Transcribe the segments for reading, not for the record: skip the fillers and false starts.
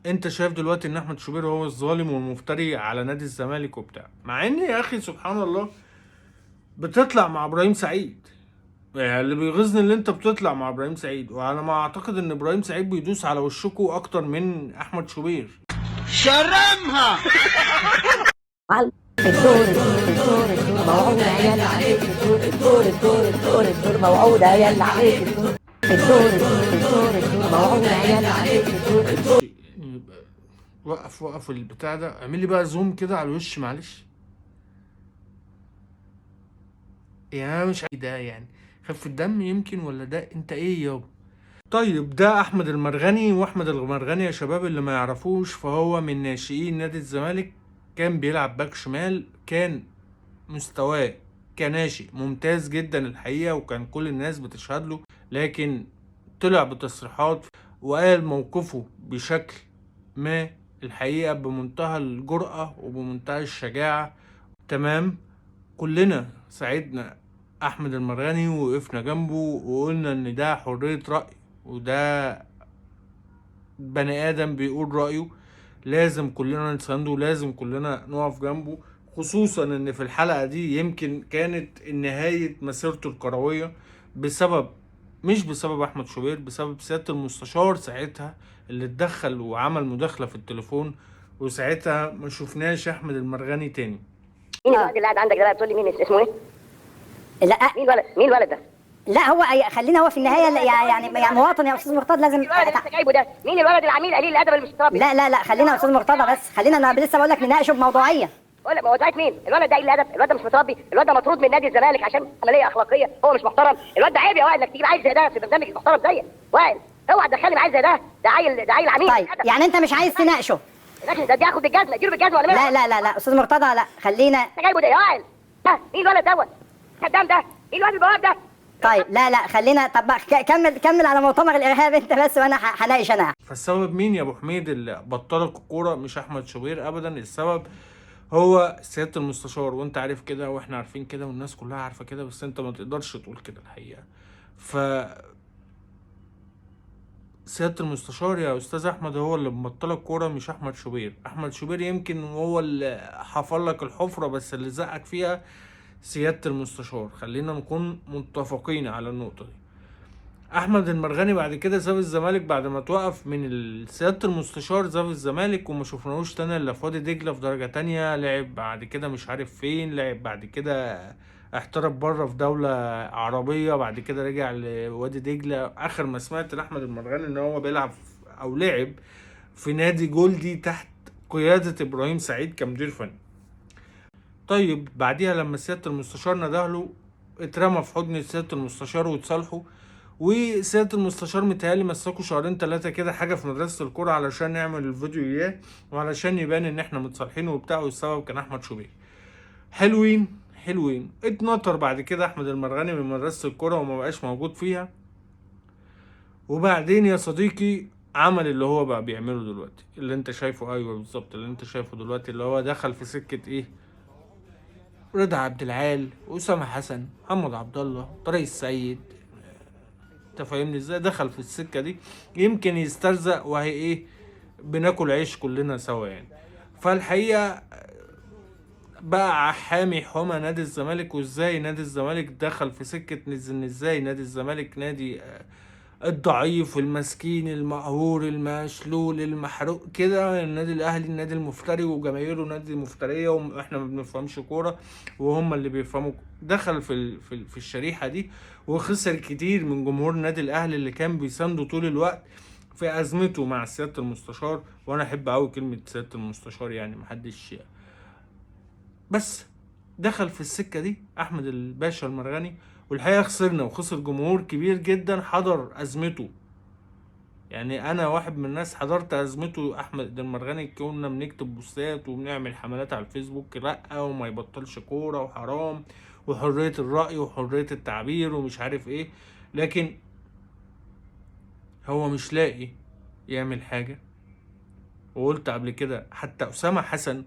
انت شايف دلوقتي ان احمد شوبير هو الظالم والمفتري على نادي الزمالك وبتاع، مع ان يا اخي سبحان الله بتطلع مع ابراهيم سعيد. يعني اللي بيغيظني اللي انت بتطلع مع ابراهيم سعيد، وانا ما اعتقد ان ابراهيم سعيد بيدوس على وشكوا اكتر من احمد شوبير. شرمها. الدور موعودة يلا عليك الدور موعودة يلا عليك الدور موعودة يلا عليك يبقى وقف البتاع ده، اعمل لي بقى زوم كده على الوش معلش. يعني مش ده يعني خف الدم يمكن، ولا ده انت ايه يابا؟ طيب ده احمد المرغني، واحمد المرغني يا شباب اللي ما يعرفوش فهو من ناشئين نادي الزمالك. كان بيلعب باك شمال، كان مستواه كناشئ ممتاز جدا الحقيقة، وكان كل الناس بتشهد له. لكن طلع بتصريحات وقال موقفه بشكل ما الحقيقة بمنتهى الجرأة وبمنتهى الشجاعة. تمام، كلنا ساعدنا احمد المرغني ووقفنا جنبه وقلنا ان ده حرية رأي، وده بني ادم بيقول رأيه، لازم كلنا نسانده، لازم كلنا نقف جنبه. خصوصا ان في الحلقة دي يمكن كانت نهاية مسيرته الكروية بسبب، مش بسبب احمد شوبير، بسبب سيادة المستشار ساعتها اللي اتدخل وعمل مداخلة في التليفون، وساعتها ما شفناش احمد المرغني تاني. مين الولد اللي قاعد عندك ده بقى؟ بتقول لي مين اسمه ايه؟ لا مين الولد ده؟ لا هو خلينا هو في النهاية يعني مواطن يا أستاذ مرتضى لازم. مين الولد اللي انت جايبه ده؟ مين الولد العميل قليل الادب اللي مش متربي؟ لا خلينا يا أستاذ مرتضى، بس خلينا، أنا لسه بقول لك نناقشه بموضوعية. ولا ما هو ساعه مين؟ الولد ده قليل الادب، الولد ده مش متربي، الولد ده مطرود من نادي الزمالك عشان عمليه اخلاقيه، هو مش محترم، الولد ده عيب يا وائل انك تجيب عيل زي ده في برنامج محترم زيك. وائل اوعى تدخلني معاه زي ده، ده عيل عميل. طيب يعني أنت مش عايز تناقشه؟ لكن ده ياخد بالجزمه، اديله بالجزمه ولا لا أستاذ مرتضى، لا خلينا. انت جايبه ده يا وائل؟ ده مين الولد دوت؟ خدام ده؟ مين الولد البواب ده؟ طيب لا خلينا، طب كمل على مؤتمر الارهاب انت بس، وانا هناقش انا. فالسبب مين يا ابو حميد اللي بطلك الكوره؟ مش احمد شوبير ابدا، السبب هو سياده المستشار، وانت عارف كده واحنا عارفين كده والناس كلها عارفه كده، بس انت ما تقدرش تقول كده الحقيقه. ف سياده المستشار يا استاذ احمد هو اللي مبطلك الكوره، مش احمد شوبير. احمد شوبير يمكن هو اللي حفر لك الحفره، بس اللي زقك فيها سياده المستشار. خلينا نكون متفقين على النقطه دي. احمد المرغني بعد كده ساب الزمالك بعد ما توقف من سيادة المستشار، ساب الزمالك وما شفناهوش تاني الا في وادي دجلة في درجة تانية. لعب بعد كده مش عارف فين، لعب بعد كده احترف بره في دولة عربية، بعد كده رجع لوادي دجلة. اخر ما سمعت لاحمد المرغني ان هو بيلعب او لعب في نادي جولدي تحت قيادة ابراهيم سعيد كمدير فني. طيب بعديها لما سيادة المستشار ندهله اترمى في حضن سيادة المستشار وتصالحوا. وسيادة المستشار متهيألي مسكوا شهرين تلاتة كده حاجة في مدرسة الكورة علشان نعمل الفيديو اياه، وعلشان يبان ان احنا متصالحين وبتاع، والسبب كان احمد شوبير. حلوين اتنطر بعد كده احمد المرغني من مدرسة الكورة وما بقاش موجود فيها. وبعدين يا صديقي عمل اللي هو بقى بيعمله دلوقتي، اللي انت شايفه، ايوه بالظبط اللي انت شايفه دلوقتي، اللي هو دخل في سكة ايه؟ رضا عبد العال، اسامة حسن، محمد عبد الله، طارق السيد. انت فاهمني ازاي؟ دخل في السكه دي يمكن يسترزق، وهي ايه؟ بناكل عيش كلنا سوا يعني. فالحقيقه بقى حامي حمى نادي الزمالك، وازاي نادي الزمالك دخل في سكه ان ازاي نادي الزمالك نادي الضعيف المسكين المقهور المشلول المحروق كده، النادي الاهلي النادي المفتري وجماهيره نادي مفتريه، واحنا ما بنفهمش كوره وهم اللي بيفهموا. دخل في الشريحه دي وخسر كتير من جمهور النادي الاهلي اللي كان بيسانده طول الوقت في ازمته مع سياده المستشار. وانا احب قوي كلمه سياده المستشار، يعني محدش، بس دخل في السكه دي احمد الباشا المرغني. والحقيقه خسرنا وخسر جمهور كبير جدا حضر ازمته. يعني انا واحد من الناس حضرت ازمته احمد المرغني، كنا بنكتب بوستات وبنعمل حملات على الفيسبوك، لا وما يبطلش كوره وحرام وحريه الراي وحريه التعبير ومش عارف ايه. لكن هو مش لاقي يعمل حاجه. وقلت قبل كده حتى اسامه حسن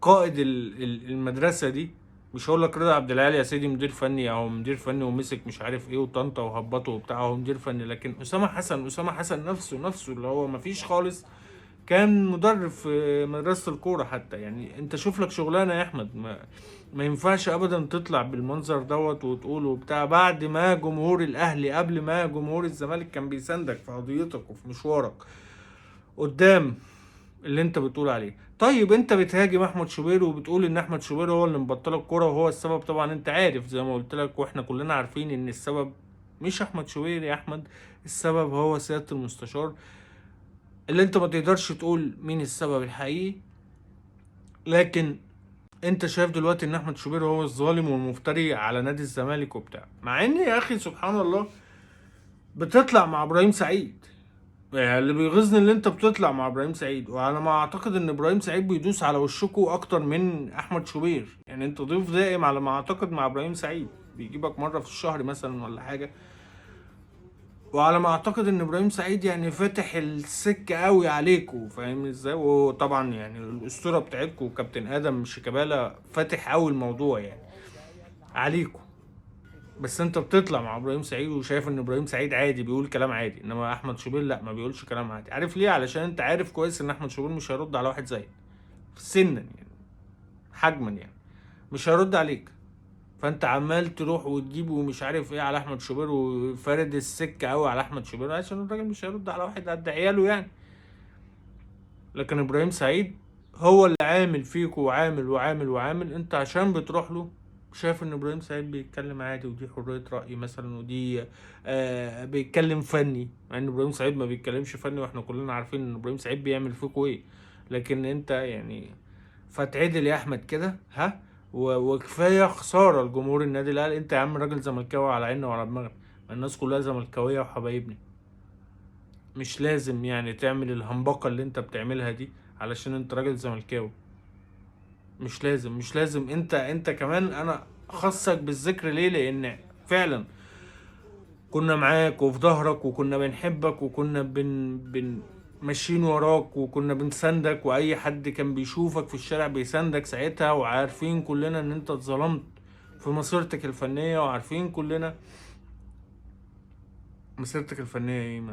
قائد المدرسه دي، مش هقول لك رضا عبد العال يا سيدي مدير فني او مدير فني ومسك مش عارف ايه وطنطا وهبطه وبتاع هو مدير فني، لكن اسامه حسن نفسه اللي هو مفيش خالص كان مدرب في مدرسة الكورة حتى. يعني انت شوف لك شغلانة يا احمد. ما ينفعش ابدا تطلع بالمنظر دوت وتقول وبتاع بعد ما جمهور الاهلي قبل ما جمهور الزمالك كان بيساندك في قضيتك وفي مشوارك قدام اللي انت بتقول عليه. طيب انت بتهاجم احمد شوبير وبتقول ان احمد شوبير هو اللي مبطل الكوره وهو السبب. طبعا انت عارف زي ما قلت لك واحنا كلنا عارفين ان السبب مش احمد شوبير يا احمد، السبب هو سيادة المستشار اللي انت ما تقدرش تقول مين السبب الحقيقي. لكن انت شايف دلوقتي ان احمد شوبير هو الظالم والمفتري على نادي الزمالك وبتاع، مع ان يا اخي سبحان الله بتطلع مع ابراهيم سعيد. يعني اللي بيغيظني اللي انت بتطلع مع ابراهيم سعيد، وانا ما اعتقد ان ابراهيم سعيد بيدوس على وشكوا اكتر من احمد شوبير. يعني انت ضيف دائم على ما اعتقد مع ابراهيم سعيد، بيجيبك مره في الشهر مثلا ولا حاجه. وعلى ما اعتقد ان ابراهيم سعيد يعني فاتح السكه قوي عليكم، فاهم ازاي؟ وطبعا يعني الاسطوره بتاعتكم كابتن ادم شيكابالا فاتح قوي الموضوع يعني عليكم. بس انت بتطلع مع ابراهيم سعيد وشايف ان ابراهيم سعيد عادي بيقول كلام عادي، انما احمد شوبير لا، ما بيقولش كلام عادي. عارف ليه؟ علشان انت عارف كويس ان احمد شوبير مش هيرد على واحد زيك سنا يعني، حجما يعني، مش هيرد عليك. فانت عمال تروح وتجيب ومش عارف ايه على احمد شوبير وفارد السكه قوي على احمد شوبير عشان الراجل مش هيرد على واحد قد عياله يعني. لكن ابراهيم سعيد هو اللي عامل فيكوا وعامل وعامل وعامل، انت عشان بتروح له شايف ان ابراهيم سعيد بيتكلم عادي ودي حرية رأي مثلا، ودي بيتكلم فني، مع ان ابراهيم سعيد ما بيتكلمش فني واحنا كلنا عارفين ان ابراهيم سعيد بيعمل فيكوا ايه. لكن انت يعني فتعدل يا احمد كده ها، وكفايه خساره لجمهور النادي الاهلي. انت يا عم راجل زملكاوي على عيننا وعلى دماغنا، الناس كلها زملكاويه وحبايبنا. مش لازم يعني تعمل الهمبقه اللي انت بتعملها دي علشان انت راجل زملكاوي. مش لازم انت كمان انا خصك بالذكر ليه؟ لان فعلا كنا معاك وفي ظهرك وكنا بنحبك وكنا ماشيين وراك وكنا بنساندك، واي حد كان بيشوفك في الشارع بيساندك ساعتها. وعارفين كلنا ان انت اتظلمت في مسيرتك الفنية، وعارفين كلنا مسيرتك الفنية ايه.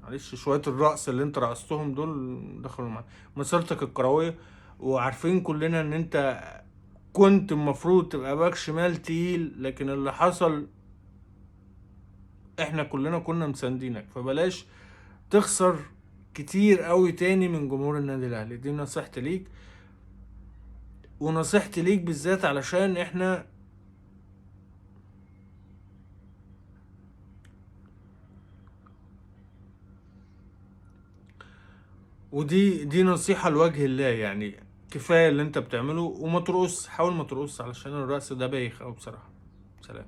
معلش شوية الرقص اللي انت رقصتهم دول دخلوا معاك مسيرتك الكروية. وعارفين كلنا ان انت كنت المفروض تبقى باك شمال تقيل، لكن اللي حصل احنا كلنا كنا مساندينك. فبلاش تخسر كتير قوي تاني من جمهور النادي الاهلي. دي نصيحتي ليك، ونصيحتي ليك بالذات علشان احنا ودي نصيحة لوجه الله يعني. كفاية اللي انت بتعمله وما ترقص، حاول ما ترقص علشان الرقص ده بايخ اوي بصراحة. سلام.